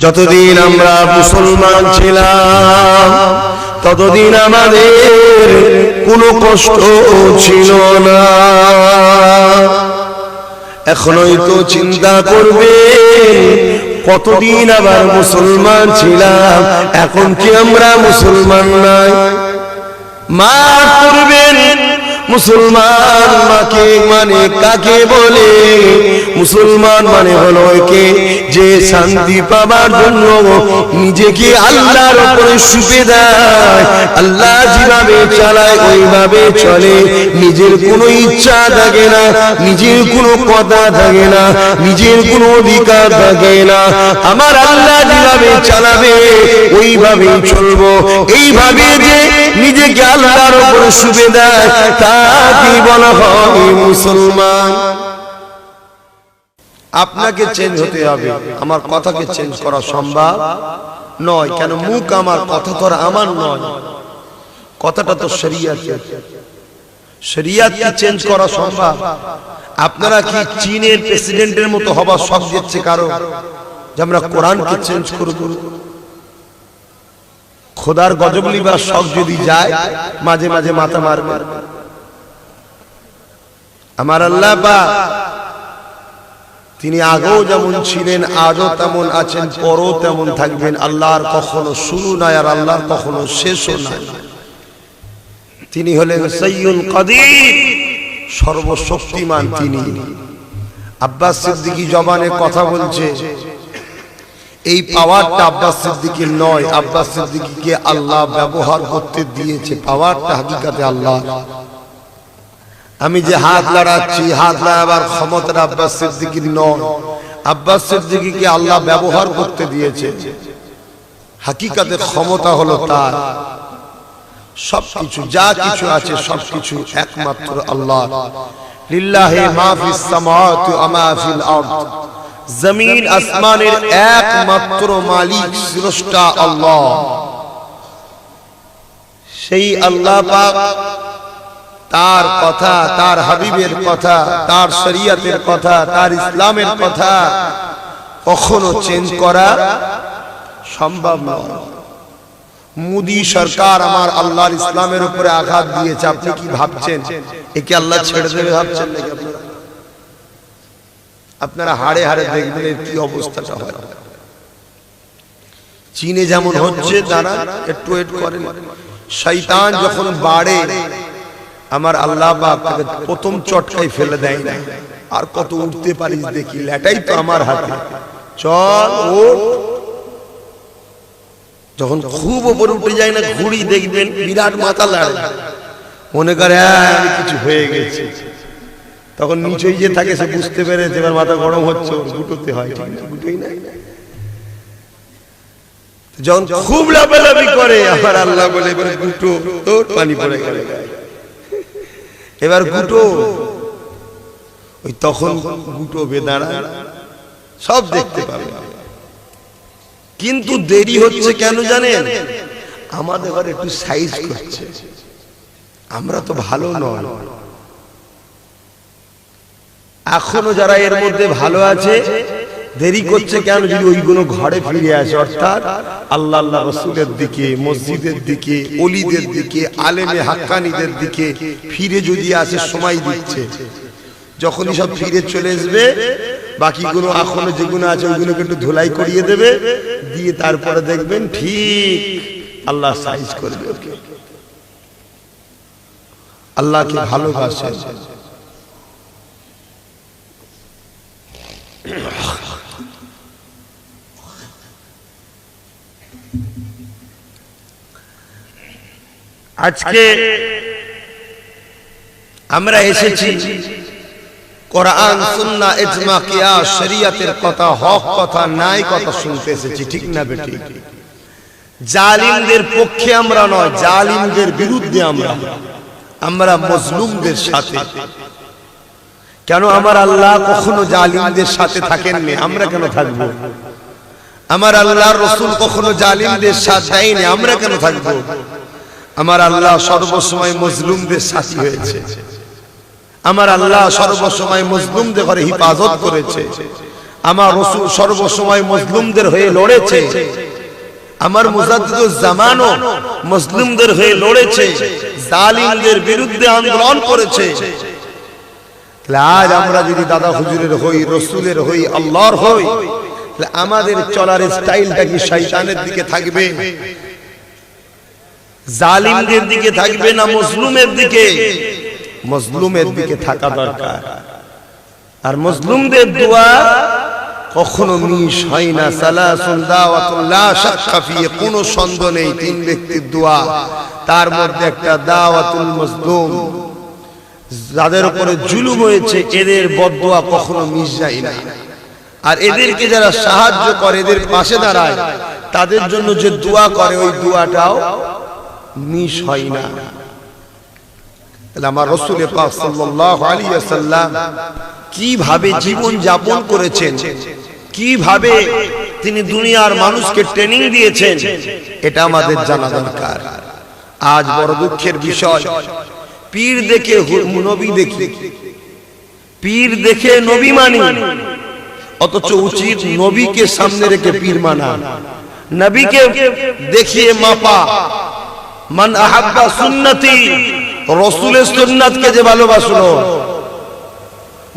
যতদিন আমরা মুসলমান ছিলাম ততদিন আমাদের কোনো কষ্ট ছিল না। এখনই তো চিন্তা করবে কতদিন আবার মুসলমান ছিলাম, এখন কি আমরা মুসলমান নাই? মা করবেন মুসলমান মাকে মানে কাকে বলে? মুসলমান মানে হলো কে যে শান্তি পাবার জন্য নিজেকে আল্লাহর উপরে সুপে দেয়, আল্লাহ যেভাবে চালায় ওইভাবে চলে, নিজের কোনো ইচ্ছা থাকে না, নিজের কোনো কথা থাকে না, নিজের কোনো অধিকার থাকে না। আমার আল্লাহ যেভাবে চালাবে ওইভাবেই চলবো। এইভাবে যে নিজেকে আল্লাহর উপরে সুপে দেয় তাকে বলা হয় মুসলমান। আপনাকে চেঞ্জ হতে হবে, আমার কথাকে চেঞ্জ করা সম্ভব নয়। কেন? মুখ আমার, কথা তো আমার নয়, কথাটা তো শরিয়তের। শরিয়তকে চেঞ্জ করা সম্ভব? আপনারা কি চীনের প্রেসিডেন্টের মতো হবার শখ দিচ্ছে কারো যে আমরা কোরআনকে চেঞ্জ করব? খোদার গজব লিবার শখ যদি যায় মাঝে মাঝে মাথা মারবে। আমার আল্লাহ পাক তিনি আগেও যেমন ছিলেন আজও তেমন আছেন, পরও তেমন থাকবেন। আল্লাহর কখনো শুরু নাই আর আল্লাহর কখনো শেষও নাই। তিনি হলেন সাইয়্যুল কাদির, সর্বশক্তিমান তিনি। আব্বাস সিদ্দিকী জবানে কথা বলছে, এই পাওয়ারটা আব্বাস সিদ্দিকীর নয়, আব্বাস সিদ্দিকীকে আল্লাহ ব্যবহার করতে দিয়েছে। পাওয়ারটা হাকিকাতে আল্লাহ। আমি যে হাত লড়াচ্ছি, হাত লড়াবার ক্ষমতাটা আব্বাস সিদ্দিকীর নয়, আব্বাস সিদ্দিকীকে আল্লাহ ব্যবহার করতে দিয়েছে। হাকিকাতে ক্ষমতা হলো তার। সবকিছু যা কিছু আছে সবকিছু একমাত্র আল্লাহ। লিল্লাহি মা ফিস সামাওয়াতি ওয়া মা ফিল আরদ। জমিন আসমানের একমাত্র মালিক স্রষ্টা আল্লাহ। সেই আল্লাহ পাক তার কথা, তার হাবিবের কথা, তার শরীয়তের কথা, তার ইসলামের কথা কখনো চেঞ্জ করা সম্ভব নয়। মোদী সরকার আমার আল্লাহর ইসলামের উপরে আঘাত দিয়েছে, আপনি কি ভাবছেন একে আল্লাহ ছেড়ে দেবে? ভাবছেন নাকি আপনারা? আপনারা হাড়ে হাড়ে দেখবেন এর কি অবস্থাটা হয়। চীনে যেমন হচ্ছে তারা একটু ওয়েট করেন। শয়তান যখন বাড়ে আমার আল্লাহ পাক তাকে প্রথম চটকাই ফেলে দেয় না। আর কত উঠতে পারিস দেখি, লেটাই তো আমার হাতে, চল ওঠ। যখন খুব উপরে উঠে যায় না ঘুড়ি, দেখবেন বিরাট মাথা লাড়ে, মনে করে কিছু হয়ে গেছে। তখন নিচেই যে থাকে সে বুঝতে পেরে যে এবার মাথা গরম হচ্ছে, গুটোতে হয়, ঠিক না? গুটোই না। যখন খুব লাফালাফি করে আমার আল্লাহ বলে এবার গুটো, তোর পানি পড়ে গেল, এবার গুটো। ওই তখন গুটো বেদাঁড়া সব দেখতে পাবে। কিন্তু দেরি হচ্ছে কেন জানেন? আমাদের ঘরে একটু সাইজ করছে, আমরা তো ভালো নয়। এখনো যারা এর মধ্যে ভালো আছে দেরি করছে কেন? যদি ওইগুলো ঘরে ফিরে আসে, অর্থাৎ আল্লাহ আল্লাহ রাসূলের দিকে, মসজিদের দিকে, ওলিদের দিকে, আলেমে হাক্কানীদের দিকে ফিরে যদি আসে, সময় দিচ্ছে। যখনই সব ফিরে চলে আসবে, বাকিগুলো এখনো যেগুলো আছে ওইগুলোকে একটু ধুলাই করিয়ে দেবে, দিয়ে তারপরে দেখবেন ঠিক আল্লাহ সাইজ করবে। আল্লাহকে ভালোবাসেন। আজকে আমরা এসেছি কোরআন, সুন্নাহ, ইজমা, কিয়াস, শরীয়তের কথা, হক কথা, নাই কথা শুনতে এসেছি, ঠিক না বেঠিক? জালিমদের পক্ষে আমরা নয়, জালিমদের বিরুদ্ধে আমরা মজলুমদের সাথে। কেন? আমার আল্লাহ কখনো জালিমদের সাথে থাকেননি, আমরা কেন থাকবো? আমার আল্লাহর রাসূল কখনো জালিমদের সাথ দেয়নি, আমরা কেন থাকবো? আমার আল্লাহ সর্বসময় মজলুমদের সাথী হয়েছে। আমার আল্লাহ সর্বসময় মজলুমদের ঘরে হিফাজত করেছে। আমার রাসূল সর্বসময় মুসলিমদের হয়ে লড়েছে, আমার মুজাদ্দিদুজ জামানও মুসলিমদের হয়ে লড়েছে, জালিমদের বিরুদ্ধে আন্দোলন করেছে। তাহলে আজ আমরা যদি দাদা হুজুরের হই, রাসূলের হই, আল্লাহর হই, তাহলে আমাদের চলার স্টাইলটা কি শয়তানের দিকে থাকবে, জালিমদের দিকে থাকবে, না মুসলিমের দিকে? মুসলিমের দিকে থাকা দরকার। আর মুসলিমদের দোয়া কখনো মিস হয় না। সালাসুন দাওয়াতুন লা শাক্কা ফি, কোনো সন্দেহ নেই তিন ব্যক্তির দোয়া, তার মধ্যে একটা দাওয়াতুল মাজলুম, যাদের উপরে জুলুম হয়েছে এদের বদদোয়া কখনো মিস যায় না। আর এদেরকে যারা সাহায্য করে, এদের পাশে দাঁড়ায়, তাদের জন্য যে দোয়া করে ওই দোয়াটাও মিস হয় না। তাহলে আমার রাসূল পাক সাল্লাল্লাহু আলাইহি ওয়াসাল্লাম কিভাবে জীবন যাপন করেছেন, কিভাবে তিনি দুনিয়ার মানুষকে ট্রেনিং দিয়েছেন, এটা আমাদের জানা দরকার। আজ বড় দুঃখের বিষয়, পীর দেখে নবী দেখি, পীর দেখে নবী মানি, অথচ উচিত নবীকে সামনে রেখে পীর মানা, নবীকে দেখিয়ে মাপা। মান আহাব্বা সুন্নতি, রাসূলের সুন্নাতকে যে ভালোবাসলো,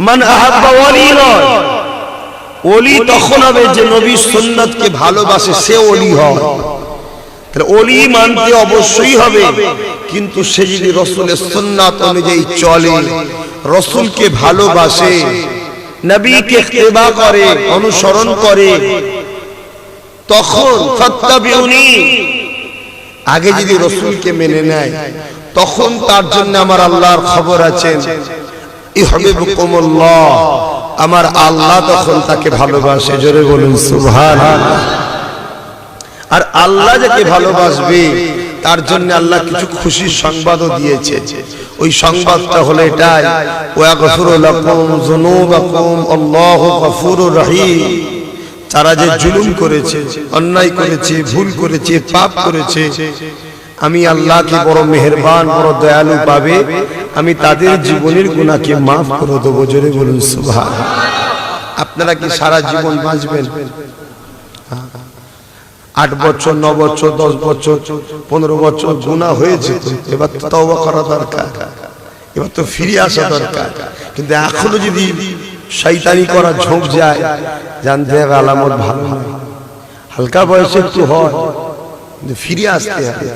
মান আহাব্বা ওয়ালি নয়, ওলি তখন হবে যে নবীর সুন্নাতকে ভালোবাসে, সে ওলি হয়। তাহলে ওলি মানতে অবশ্যই হবে, কিন্তু সে যদি রাসূলের সুন্নাত অনুযায়ী চলে, রাসূলকে ভালোবাসে, নবীকে ইত্তেবা করে, অনুসরণ করে, তখন ফাত্তাবিউনি, আগে যদি রাসূলকে মেনে নেয়, তখন তার জন্য আমার আল্লাহর খবর আছেন, ইউহিব্বুকুমুল্লাহ, আমার আল্লাহ তখন তাকে ভালোবাসে। জোরে বলুন সুবহানাল্লাহ। আর আল্লাহ যাকে ভালোবাসবে তার জন্য আল্লাহ কিছু খুশির সংবাদও দিয়েছে। ওই সংবাদটা হলো এটাই, ওয়াগফিরু লাকুম যুনুবাকুম আল্লাহু গফুরুর রহিম। তারা যে জুলুম করেছে, অন্যায় করেছে, ভুল করেছে, পাপ করেছে, আমি আল্লাহকে বড় মেহেরবান, বড় দয়ালু পাবে, আমি তাদের জীবনের গুনাহকে মাফ করে দেব। জোরে বলুন সুবহানাল্লাহ। আপনারা কি সারা জীবন বাঁচবেন? 8 বছর, 9 বছর, 10 বছর, 15 বছর গুনাহ হয়েছে, এবার তো তওবা করা দরকার, এবার তো ফিরে আসা দরকার। কিন্তু এখনো যদি শয়তানি করা ঝোঁক যায়, জানতে হবে আলামত ভালো নয়। হালকা বয়সে একটু হয়, কিন্তু ফিরে আসতে হবে।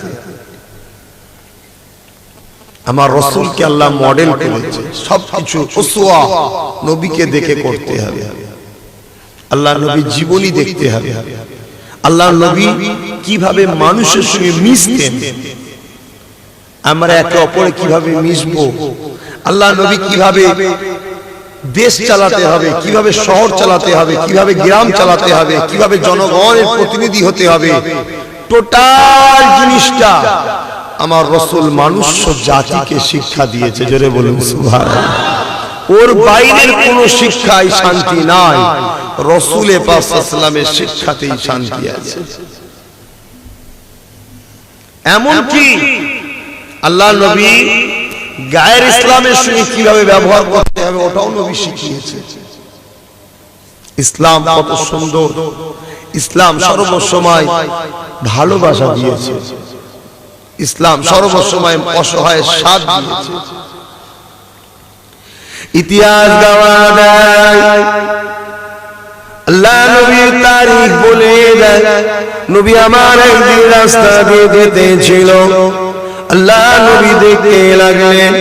আমার রাসূলকে আল্লাহ মডেল করেছে, সবকিছু উসওয়া নবীকে দেখে করতে হবে। আল্লাহ নবী জীবনী দেখতে হবে। আল্লাহ নবী কিভাবে মানুষের সঙ্গে মিশতেন, আমরা একে অপরে কিভাবে মিশবো, আল্লাহ নবী কিভাবে দেশ চালাতে হবে, কিভাবে শহর চালাতে হবে, কিভাবে গ্রাম চালাতে হবে, কিভাবে জনগণের প্রতিনিধি হতে হবে, টোটাল জিনিসটা আমার রাসূল মানুষ জাতিকে শিক্ষা দিয়েছে। জোরে বলুন সুবহানাল্লাহ। ওর বাইরের কোন শিক্ষায় শান্তি নাই, রাসূল পাক সাল্লাল্লাহু আলাইহি ওয়াসাল্লামের শিক্ষাতেই শান্তি আছে। এমনকি আল্লাহ নবী গায়ের ইসলামের সঙ্গে কিভাবে ব্যবহার করতে হবে ওটাও নবী শিখিয়েছে। ইসলাম কত সুন্দর, ইসলাম সর্বসময় ভালোবাসা দিয়েছে, ইসলাম সর্বসময় অসহায় সাথ দিয়েছে। ইতিহাস গাওয়া দেয়, আল্লাহ নবীর তারিখ বলে দেয়, নবী আমার একদিন রাস্তা দিয়ে যেতেছিল, আল্লাহ নবী দেখতে লাগলেন,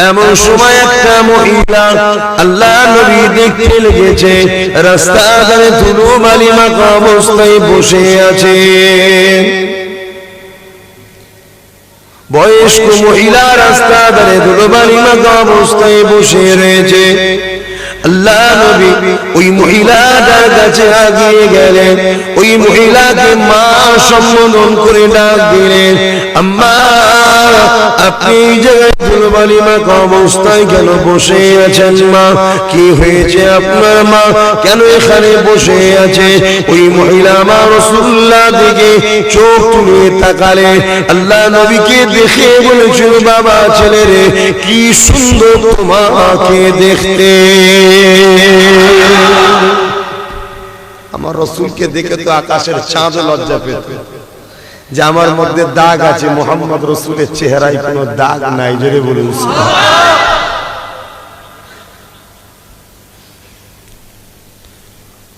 এমন সময় একটা মহিলা আল্লাহ নবী দেখতে লেগেছে রাস্তার ধারে ধুলোবালি মাখা অবস্থায় বসে আছে। বয়স্ক মহিলা রাস্তা ধারে ধুলোবালি মাখা অবস্থায় বসে রয়েছে। আল্লাহ নবী ওই মহিলাটার কাছে এগিয়ে গেলেন, ওই মহিলাকে মা সম্বোধন করে ডাক দিলেন, আম্মা আপনি এই জায়গায় ধুলোবালি মাখা অবস্থায় কেন বসে আছেন মা? কি হয়েছে আপনার মা, কেন এখানে বসে আছে? ওই মহিলা মা রাসূলুল্লাহ দিকে চোখ তুলে তাকালে, আল্লাহ নবীকে দেখে বলেছিল, বাবা ছেলে রে, কি সুন্দর তোমাকে দেখতে। আমার রাসূলকে দেখে তো আকাশের চাঁদ লজ্জা পেত যে আমার মধ্যে দাগ আছে, মুহাম্মদ রাসূলের চেহারায় কোনো দাগ নাই। জোরে বলুন সুবহানাল্লাহ।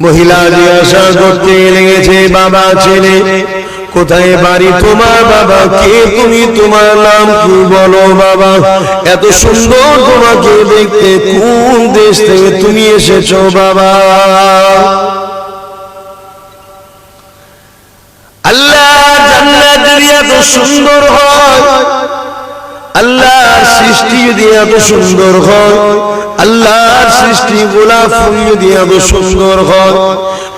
মহিলা জিজ্ঞাসা করতে লেগেছে, বাবা ছেলে কোথায় বাড়ি তোমার, বাবা কে তুমি, তোমার নাম কি বলো বাবা, এত সুন্দর তোমাকে দেখতে, কোন দেশ থেকে তুমি এসেছো বাবা। আল্লাহ জান্নাত যদি এত সুন্দর হয়, আল্লাহর সৃষ্টি যদি এত সুন্দর হয়, আল্লাহর সৃষ্টি গোলাপ ফুল যদি এত সুন্দর হয়,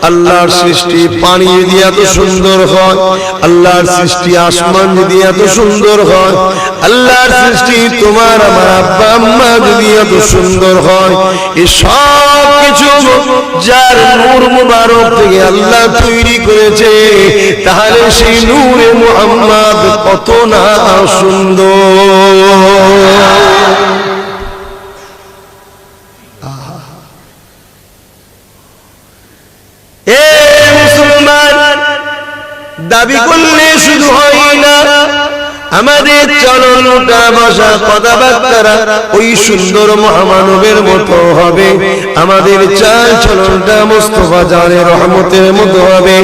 আল্লাহর সৃষ্টি পানি যদি এত সুন্দর হয়, আল্লাহর সৃষ্টি আসমান যদি এত সুন্দর হয়, আল্লাহর সৃষ্টি তোমার আমার আব্বা আম্মা যদি এত সুন্দর হয়, এই সব কিছু যার নূর মুবারক থেকে আল্লাহ তৈরি করেছে, তাহলে সেই নূরে মুহাম্মদ কত না সুন্দর। দাবি করলে শুধু হয় না, আমাদের চলনটা বসা কথাবার্তা ওই সুন্দর মহামানবের মতো হবে, আমাদের চাল চলনটা মুস্তাফা জানের রহমতের মতো হবে,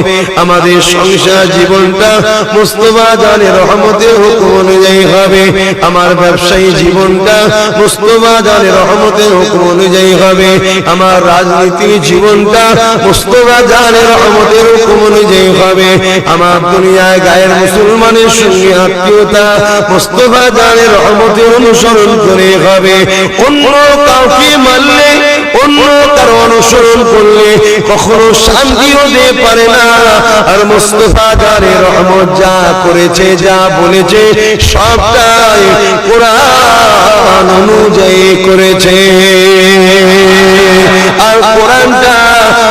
আমাদের সংসার জীবনটা মুস্তাফা জানের রহমতের হুকুম অনুযায়ী হবে, আমার ব্যবসায়ী জীবনটা মুস্তাফা জানের রহমতের হুকুম অনুযায়ী হবে, আমার রাজনীতির জীবনটা মুস্তাফা জানের রহমতের হুকুম অনুযায়ী হবে, আমার দুনিয়ায় গায়ের মুসলমানের সঙ্গে আত্মীয়তা মুস্তাফা জানের রহমতের অনুসরণ করে হবে। অন্য কাউকে মানলে, অন্য কারো অনুসরণ করলে কখনো শান্তি হতে পারে না। আর মুস্তাফা জানের রহমত যা করেছে, যা বলেছে, সবটাই কোরআন অনুযায়ী করেছে। আর কোরআনটা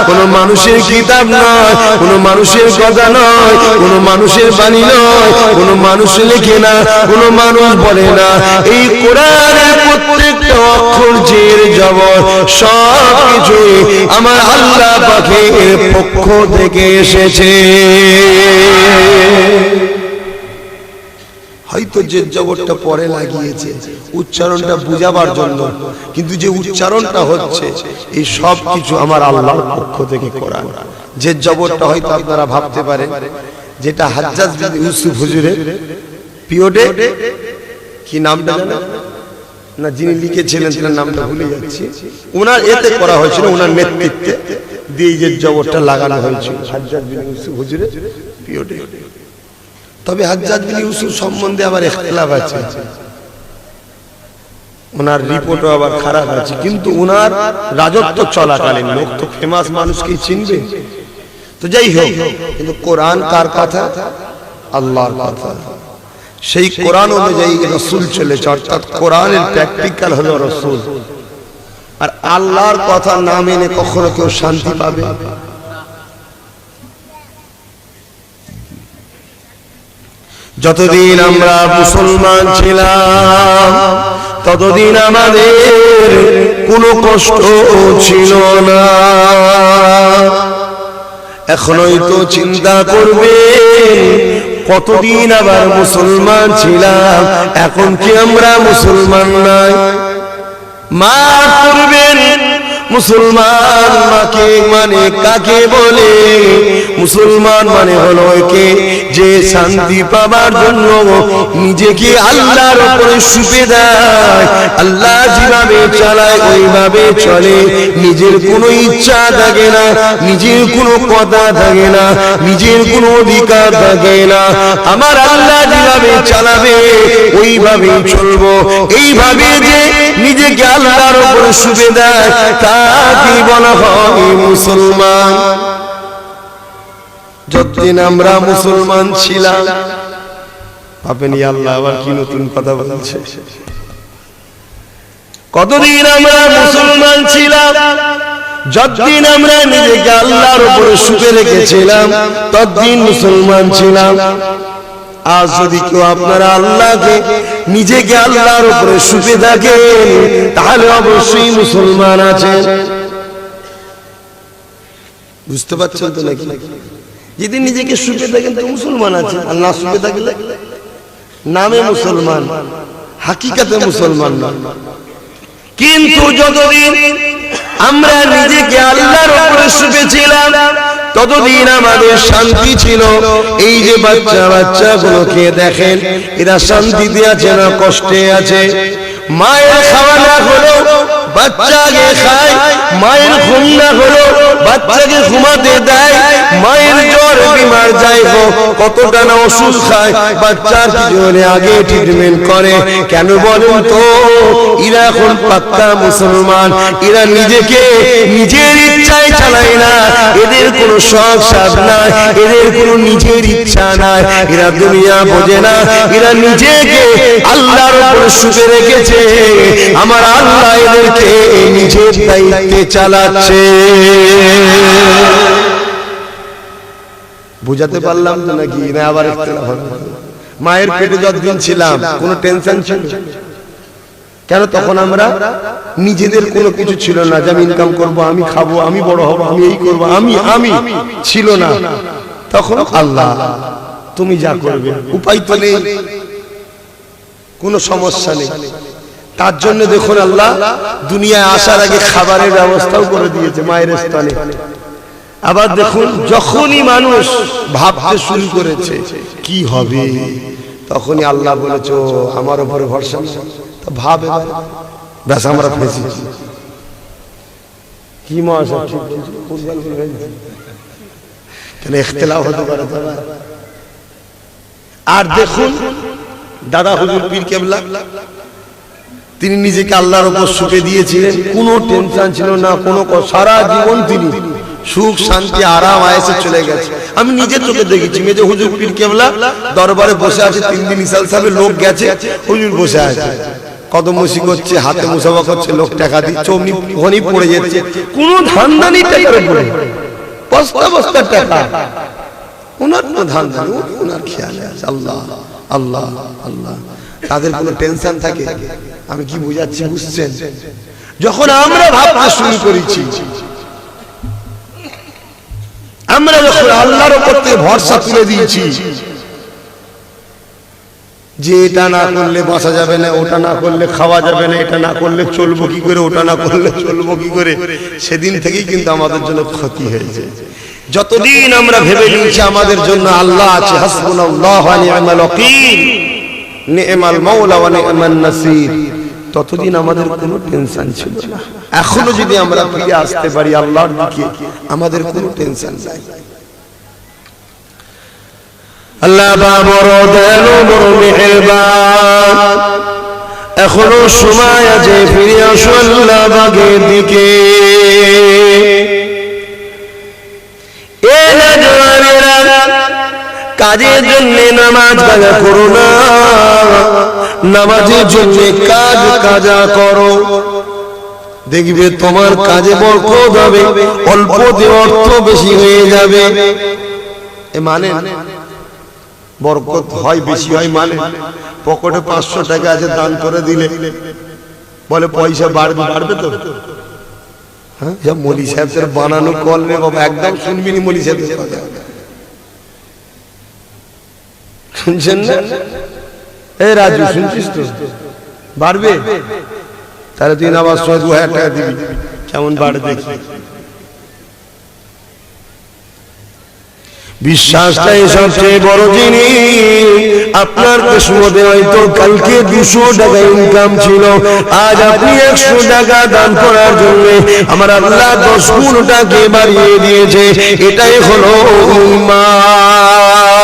কোন মানুষের কিতাব নয়, কোন মানুষের কথা নয়, কোন মানুষের বাণী নয়, কোন মানুষ লেখে না, কোন মানুষ বলে না। এই কোরআনের প্রত্যেকটা অক্ষর জের জবর সবকিছুই আমার আল্লাহ পাকের পক্ষ থেকে এসেছে। হয়তো যে জবরটা পরে লাগিয়েছে উচ্চারণটা বুঝাবার জন্য, কিন্তু যে উচ্চারণটা হচ্ছে এই সব কিছু আমার আল্লাহর পক্ষ থেকে কোরআন। যে জবরটা হয়তো আপনারা ভাবতে পারেন যেটা হাজ্জাজ বিন ইউসুফ হুজুরের পিওডে কি নামটা না, যিনি লিখেছিলেন তার নামটা ভুলে যাচ্ছি, ওনার এতে করা হয়েছিল, ওনার নেতৃত্বে দিয়ে যে জবরটা লাগানো হয়েছিল হাজ্জাজ বিন ইউসুফ হুজুরের পিওডে। তবে হাজ্জাজ বিন ইউসুফ সম্বন্ধে আবার ইখতিলাফ আছে, ওনার রিপোর্টও আবার খারাপ আছে, কিন্তু ওনার রাজত্ব চলাকালীন লোক তো ফেমাস মানুষকে চিনবে। তো যাই হোক, কিন্তু কোরআন কার কথা? আল্লাহর কথা। সেই কোরআন অনুযায়ী রাসূল চলেছে, অর্থাৎ কোরআনের প্র্যাকটিক্যাল হলো রাসূল। আর আল্লাহর কথা না মেনে কখনো কেউ শান্তি পাবে? যতদিন আমরা মুসলমান ছিলাম ততদিন আমাদের কোনো কষ্ট ছিল না। এখনই তো চিন্তা করবে কতদিন আবার মুসলমান ছিলাম, এখন কি আমরা মুসলমান নাই? মা করবেন মুসলমান মাকে মানে কাকে বলে? মুসলমান মানে হলো কে যে শান্তি পাবার জন্য নিজেকে আল্লাহর উপরে সুপে দেয়, আল্লাহ যেভাবে চালায় ওইভাবে চলে, নিজের কোনো ইচ্ছা থাকে না, নিজের কোনো কথা থাকে না, নিজের কোনো অধিকার থাকে না, আমার আল্লাহ যেভাবে চালাবে ওইভাবেই চলবো। এইভাবে যে নিজেকে আল্লাহর উপরে সুপে দেয় তাকে বলা হয় মুসলমান। যতদিন আমরা মুসলমান ছিলাম, ভাবেন আল্লাহ আবার কি নতুন কথা বলছে, কতদিন আমরা মুসলমান ছিলাম, যতদিন আমরা নিজেকে আল্লাহর উপরে সুপে রেখেছিলাম ততদিন মুসলমান ছিলাম। আজ যদি কেউ আপনারা আল্লাহকে নিজেকে আল্লাহর উপরে সুপে থাকেন তাহলে অবশ্যই মুসলমান আছেন। বুঝতে পারছেন তো নাকি? যেদিন নিজেকে সুখে থাকেন তো মুসলমান আছে, আর না সুখে থাকলে নামে মুসলমান, হাকিকাতে মুসলমান না। কিন্তু যতদিন আমরা নিজেকে আল্লাহর উপরে সুখে ছিলাম ততদিন আমাদের শান্তি ছিল। এই যে বাচ্চা গুলোকে দেখেন, এরা শান্তিতে আছে না কষ্টে আছে? মায়ের খাওয়া না হলো বাচ্চাকে খায়, মায়ের ঘুম না হলো বাচ্চাকে ঘুমাতে দেয়, মায়ের জ্বর বিমার যাই হোক কতটা না ওষুধ খায়, বাচ্চার পিছনে আগে ট্রিটমেন্ট করে। কেন বলেন তো? এরা এখন পাক্কা মুসলমান, এরা নিজেকে নিজের ইচ্ছায় চালায় না, এদের কোনো শখ সাধ নাই, এদের কোনো নিজের ইচ্ছা নাই, এরা দুনিয়া বোঝে না, এরা নিজেকে আল্লাহর উপরে সুখে রেখেছে। আমার আল্লাহ এদেরকে নিজের দায়িত্বে চালাচ্ছে। বুঝাতে পারলাম তো নাকি? না আবার মায়ের পেটে যতদিন ছিলাম কোনো টেনশন ছিল? কেন? তখন আমরা নিজেদের কোনো কিছু ছিল না, যে আমি ইনকাম করবো, আমি খাবো, আমি বড় হবো, আমি এই করবো, আমি ছিল না। তখন আল্লাহ তুমি যা করবে, উপায় তো নেই, কোনো সমস্যা নেই। তার জন্য দেখুন আল্লাহ দুনিয়ায় আসার আগে খাবারের ব্যবস্থাও করে দিয়েছে মায়ের স্থানে। আবার দেখুন যখনই মানুষ ভাবতে শুরু করেছে কি হবে, তখনই আল্লাহ বলেছে আমার উপরে ভরসা, ভাব ব্যাস আমরা ফেঁসেছি। কি মশা কেন ইখতিলাফ হতে পারে? আর দেখুন দাদা হুজুর পীর কেবলা, তিনি নিজেকে আল্লাহর উপর সুখে দিয়েছিলেন, কোনো টেনশন ছিল না, কোনো সারা জীবন তিনি সুখ শান্তি আরাম আয়েসে চলে গেছে। আমি নিজের চোখে দেখেছি, মেজে হুজুর পীর কেবলা দরবারে বসে আছে, 3 দিন ইসাল সাহেবের লোক গেছে, হুজুর বসে আছে, কদমবসি করছে, হাতে মুসাফা করছে, লোক টাকা দিচ্ছে, অমনি ওখানেই পড়ে যাচ্ছে, কোনো ধান্দা নেই টাকার উপরে, বস্তা বস্তা টাকা, ওনার কোনো ধান্দা নেই, ওনার খেয়ালে আছে আল্লাহ আল্লাহ আল্লাহ। তাদের কোনো টেনশন থাকে? আমি কি বুঝাচ্ছি বুঝছেন? যখন আমরা ভাবতে শুরু করেছি, আমরা যখন আল্লাহর উপর থেকে ভরসা তুলে দিয়েছি যে এটা না করলে বাঁচা যাবে না, ওটা না করলে খাওয়া যাবে না, এটা না করলে চলবো কি করে, ওটা না করলে চলবো কি করে, সেদিন থেকেই কিন্তু আমাদের জন্য ক্ষতি হয়েছে। যতদিন আমরা ভেবে নিয়েছি আমাদের জন্য আল্লাহ আছে, হাসবুনাল্লাহু ওয়া নি'মাল ওয়াকিল, নি'মাল মাওলা ওয়া নি'মান নাসির, ততদিন আমাদের কোনো টেনশন ছিল না। এখনো যদি আমরা ফিরে আসতে পারি আল্লাহর দিকে, আমাদের কোনো টেনশন নাই। আল্লাহ বড় দয়ালু, বড় মেহেরবান। এখনো সময় আছে, ফিরে আসো আল্লাহ বাগের দিকে। কাজের জন্য নামাজ কাজা করো না, নামাজের জন্য কাজ কাজা করো, দেখবে তোমার কাজে বরকত হবে, অল্পতে অর্থ বেশি হয়ে যাবে। এ মানে বরকত হয়, বেশি হয় মানে পকেটে 500 টাকা আছে, দান করে দিলে বলে পয়সা বাড়বে, বাড়বে তো? হ্যাঁ, মলি সাহেবের বানানো কল রে বাবা, একদম শুনবি নি মলি সাহেবের কথা, শুনছেন না? এ রাজু শুনছিস তো? বাড়বে? তাহলে তুই নামাজ সময় 2000 টাকা দিবি, কেমন বাড়ে দেখি। বিশ্বাসটাই সবচেয়ে বড় জিনিস। আপনার কিসমতে হয়তো কালকে 200 টাকা ইনকাম ছিল, আজ আপনি 100 টাকা দান করার জন্য আমার আল্লাহ 10 গুণ টাকা বাড়িয়ে দিয়েছে। এটাই হলো ঈমান।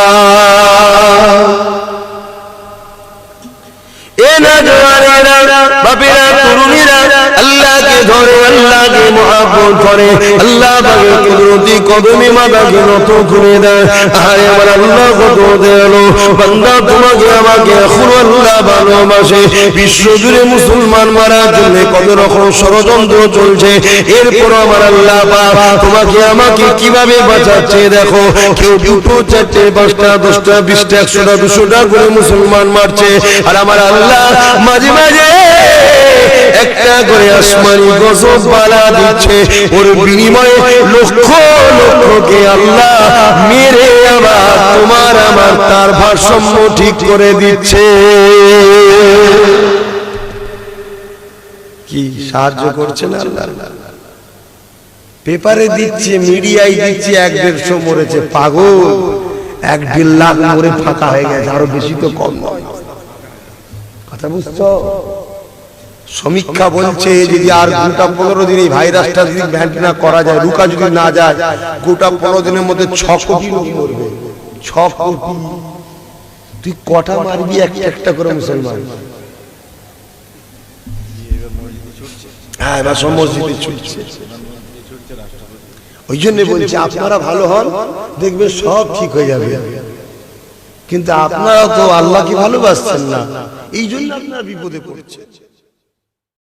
এ না জওয়ানেরা, বাপেরা, তরুণীরা আল্লাহকে ধরে, আল্লাহকে মহব্বত করে, আল্লাহ পাকের কুদরতি কদমে মাথাকে নত করে দেয়। আরে আমার আল্লাহ কত দয়ালু, বান্দা তোমাকে আমাকে এখন আল্লাহ ভালোবাসে। বিশ্বজুড়ে মুসলমান মারার জন্য কত রকম ষড়যন্ত্র চলছে, এরপর আমার আল্লাহ পাক তোমাকে আমাকে কিভাবে বাঁচাচ্ছে দেখো। কেউ 2, 4, 5, 10, 20, 100, 200 করে মুসলমান মারছে, আর আমার আল্লাহ মাঝে মাঝে একটা করে আসমানি গজব বালা দিচ্ছে, ওর বিনিময়ে লক্ষ লক্ষকে আল্লাহ মেরে আবার তোমার আমার তার ভারসাম্য ঠিক করে দিচ্ছে। কি সাহায্য করছে না আল্লাহ? পেপারে দিচ্ছে, মিডিয়ায় দিচ্ছে 1-150 মরেছে, পাগল 1-1.5 লাখ মরে ফাঁকা হয়ে গেছে, আরো বেশি তো কম নয়। কথা বুঝছো? সমীক্ষা বলছে যদি আর গোটা 15 দিন এই ভাইরাসটা যদি ব্যান্ড না করা যায়, রুকা যদি না যায়, গোটা 15 দিনের মধ্যে 6 কোটি লোক মরবে। 6 কোটি। তুই কটা মারবি একটা করে মুসলমান? হ্যাঁ, এবার মসজিদে ছুটছে। ওই জন্য বলছি আপনারা ভালো হন, দেখবে সব ঠিক হয়ে যাবে। কিন্তু আপনারা তো আল্লাহকে ভালোবাসছেন না, এই জন্য আপনারা বিপদে পড়ছেন।